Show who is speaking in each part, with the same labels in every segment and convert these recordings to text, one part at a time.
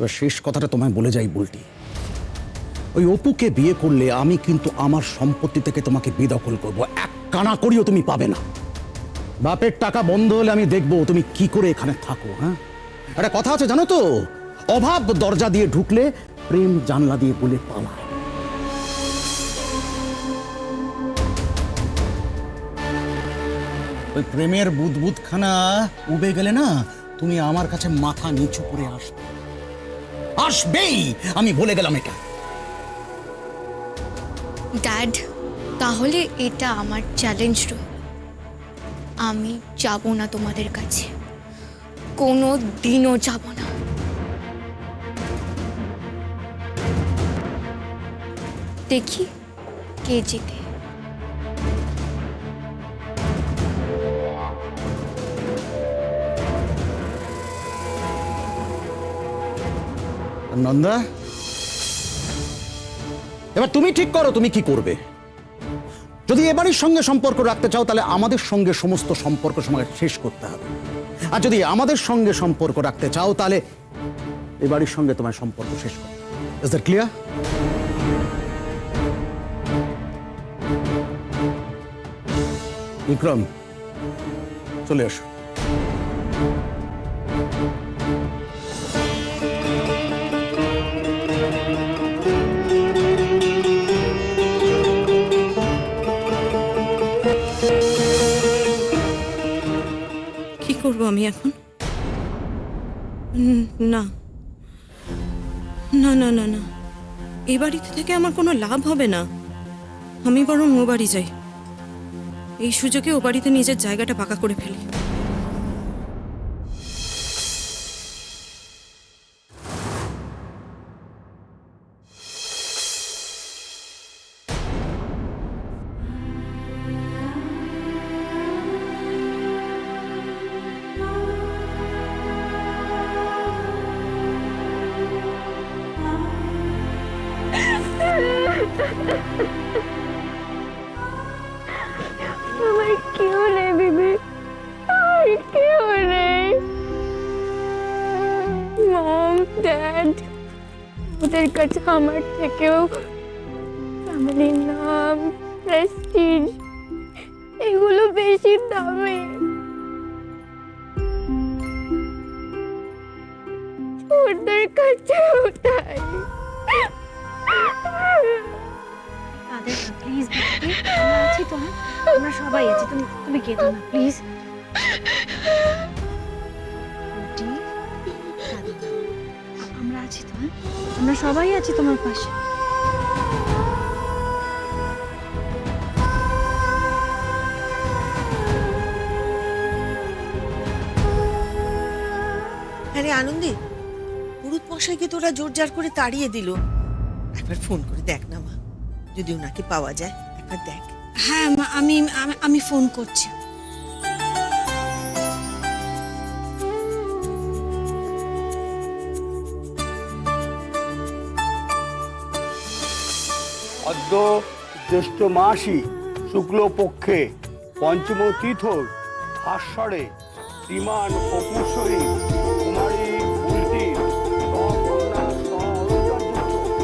Speaker 1: এবার শেষ কথাটা তোমায় বলে যাই বুলটি, ওই অপুকে বিয়ে করলে আমি কিন্তু আমার সম্পত্তি থেকে তোমাকে বেদখল করব, এক কানা করিও তুমি পাবে না। বাপের টাকা বন্ধ হলে আমি দেখবো তুমি কি করে এখানে থাকো। হ্যাঁ, একটা কথা আছে জানো তো, অভাব দরজা দিয়ে ঢুকলে প্রেম জানলা দিয়ে বলে পালায়। ওই প্রেমের বুদবুদ খানা উবে গেলে না, তুমি আমার কাছে মাথা নিচু করে আসবে, আসবেই, আমি বলে গেলাম এটা।
Speaker 2: ড্যাড, তাহলে এটা আমার চ্যালেঞ্জ রইল, আমি যাব না তোমাদের কাছে, কোনো দিনও যাব না। দেখি কে জিতে।
Speaker 1: নন্দা, এবার তুমি ঠিক করো তুমি কি করবে। যদি এবারের সঙ্গে সম্পর্ক রাখতে চাও তাহলে আমাদের সঙ্গে সমস্ত সম্পর্ক সময় শেষ করতে হবে, আর যদি আমাদের সঙ্গে সম্পর্ক রাখতে চাও তাহলে এবারের সঙ্গে তোমার সম্পর্ক শেষ করতে হবে। Is that clear? বিক্রম, চলে আসো।
Speaker 3: কি করব আমি এখন? না না না না না, এ বাড়িতে থেকে আমার কোনো লাভ হবে না। আমি বরং ও বাড়ি যাই, এই সুযোগে ও বাড়িতে নিজের জায়গাটা পাকা করে ফেলি।
Speaker 2: আমার কেউ নেই দিদি, আমার কেউ নেই। মম, ড্যাড, ওদের কাছে আমার থেকেও ফ্যামিলির নাম, প্রেস্টিজ এগুলো বেশি দামি। ওদের কাছেও তাই।
Speaker 4: প্লিজ আমরা আছি তো, হ্যাঁ আমরা সবাই আছি, তুমি তুমি কেঁদো না প্লিজ। আমরা আছি তো, হ্যাঁ আমরা সবাই আছি তোমার পাশে।
Speaker 5: আরে আনন্দী, পুরুত মশাইকে তোরা জোর জার করে তাড়িয়ে দিল। একবার ফোন করে দেখ না মা, যদি ওনাকে পাওয়া যায় একবার দেখ।
Speaker 3: হ্যাঁ মা, আমি আমি ফোন করছি।
Speaker 6: অদ্য জ্যৈষ্ঠ মাসি শুক্লপক্ষে পঞ্চম তিথর ভাস্বরে শ্রীমান অপুর সহিত কুমারী বুলটির সকন্যা সহচর্যযুক্ত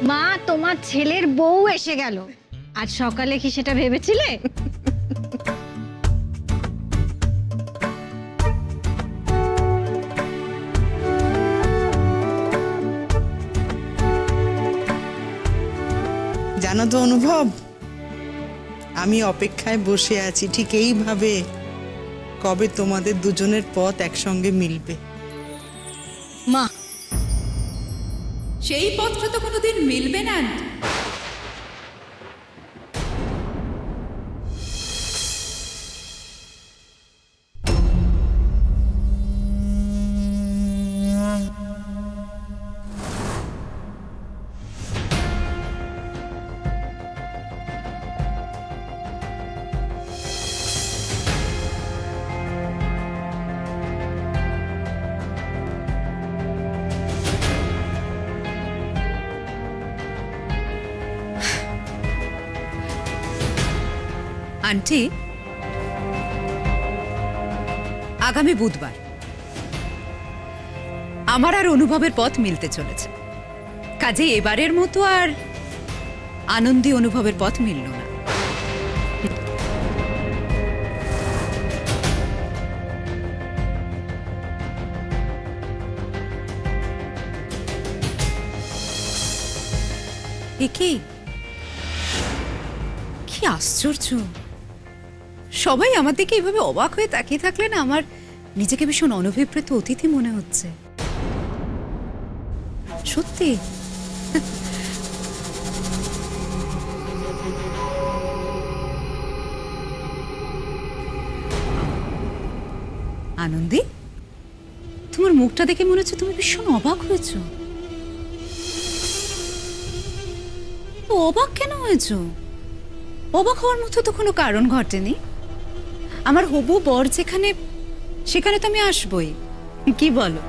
Speaker 4: মা, তোমার ছেলের বউ এসে গেল। আজ সকালে কি সেটা ভেবেছিলে?
Speaker 7: জানো তো অনুভব, আমি অপেক্ষায় বসে আছি ঠিক এইভাবে, কবে তোমাদের দুজনের পথ একসঙ্গে মিলবে।
Speaker 8: মা, সেই পথটা তো কোনোদিন মিলবে না আন্টি। আন্টি, আগামী বুধবার আমার আর অনুভবের পথ মিলতে চলেছে। কাজে এবারের মতো আর আনন্দী অনুভবের পথ মিলল না। এ কি আশ্চর্য! সবাই আমার দিকে এইভাবে অবাক হয়ে তাকিয়ে থাকলে না আমার নিজেকে ভীষণ অনভিপ্রেত অতিথি মনে হচ্ছে। সত্যি। আনন্দী, তোমার মুখটা দেখে মনে হচ্ছে তুমি ভীষণ অবাক হয়েছো। অবাক কেন হয়েছো? অবাক হওয়ার মতো তো কোনো কারণ ঘটেনি। আমার হবু বর যেখানে, সেখানে তো আমি আসবই। কি বলো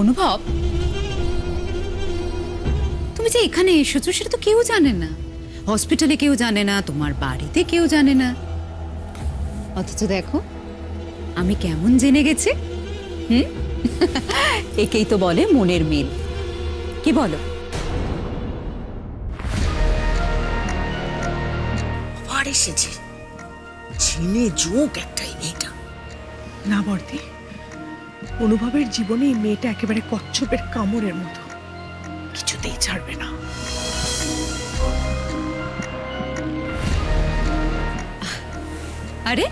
Speaker 8: অনুভব? তুমি যে এখানে এসেছো সেটা তো কেউ জানে না। হসপিটালে কেউ জানে না, তোমার বাড়িতে কেউ জানে না। অথচ দেখো আমি কেমন জেনে গেছি। একেই তো বলে মনের মিল। কি বলো?
Speaker 5: আবার এসেছে, ঝিনে যোগ একটাই মেয়েটা।
Speaker 9: না বর্দি, অনুভবের জীবনে এই মেয়েটা একেবারে কচ্ছপের কামড়ের মতো, কিছুতেই ছাড়বে না।
Speaker 8: আরে,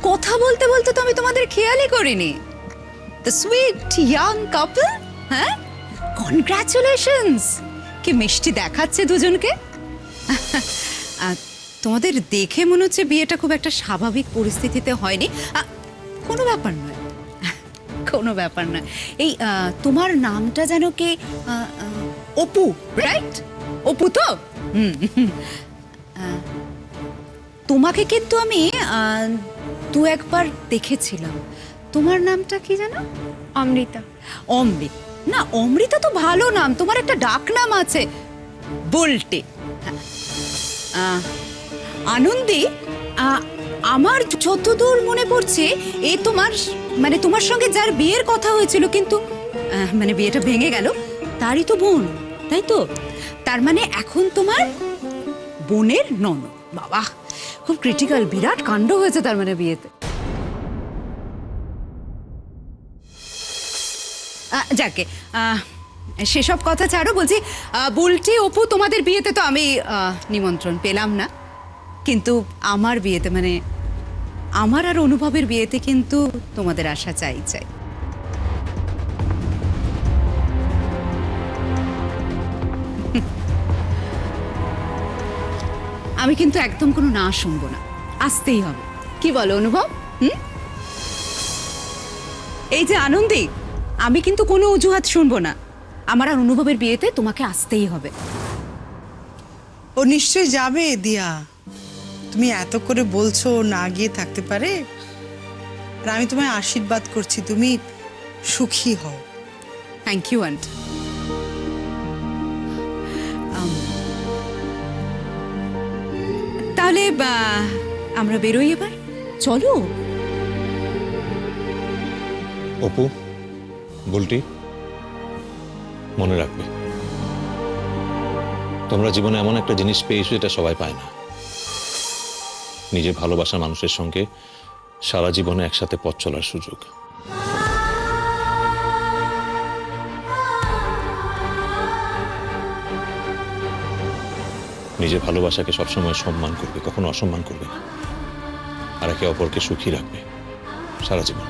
Speaker 8: কথা বলতে বলতে তো আমি তোমাদের খেয়ালই করিনি। দ্য সুইট ইয়াং কাপল। হ্যাঁ, কনগ্রাচুলেশনস। কি মিষ্টি দেখাচ্ছে দুজনকে। তোমাদের দেখে মনে হচ্ছে বিয়েটা খুব একটা স্বাভাবিক পরিস্থিতিতে হয়নি। কোনো ব্যাপার নয়, কোনো ব্যাপার নয়। এই তোমার নামটা যেন কি? অপু, রাইট? অপু তো? তোমাকে কিন্তু আমি দু একবার দেখেছিলাম। তোমার নামটা কি জানো?
Speaker 2: অমৃতা।
Speaker 8: অমৃত না, অমৃতা তো ভালো নাম। তোমার একটা ডাক নাম আছে, বুলটি। আনন্দী, আমার যতদূর মনে পড়ছে এ তোমার, মানে তোমার সঙ্গে যার বিয়ের কথা হয়েছিল কিন্তু মানে বিয়েটা ভেঙে গেল, তারই তো বোন, তাই তো? তার মানে এখন তোমার বোনের ননদ। বাবা, খুব ক্রিটিক্যাল, বিরাট কাণ্ড হয়েছে তার মানে বিয়েতে। যাকে সেসব কথা ছাড়ো, বলছি বুলটি, অপু, তোমাদের বিয়েতে তো আমি নিমন্ত্রণ পেলাম না, কিন্তু আমার বিয়েতে, মানে আমার আর অনুভবের বিয়েতে কিন্তু তোমাদের আশা চাই চাই। আমি কিন্তু একদম কোনো না শুনবো না, আসতেই হবে। কি বলো অনুভব? এই যে আনন্দী, আমি কিন্তু কোনো অজুহাত শুনবো না। আমার আর অনুভবের বিয়েতে তোমাকে আসতেই হবে।
Speaker 7: ও নিশ্চয়ই যাবে দিয়া, তুমি এত করে বলছো, না গিয়ে থাকতে পারে? আর আমি তোমায় আশীর্বাদ করছি, তুমি সুখী হও।
Speaker 8: Thank you aunty. তাহলে আমরা বেরোই এবার, চলো।
Speaker 10: অপু, বুলটি, মনে রাখবে, তোমরা জীবনে এমন একটা জিনিস পেয়েছো যেটা সবাই পায় না। নিজের ভালোবাসার মানুষের সঙ্গে সারা জীবনে একসাথে পথ চলার সুযোগ। নিজের ভালোবাসাকে সবসময় সম্মান করবে, কখনো অসম্মান করবে না, আর একে অপরকে সুখী রাখবে সারা জীবন।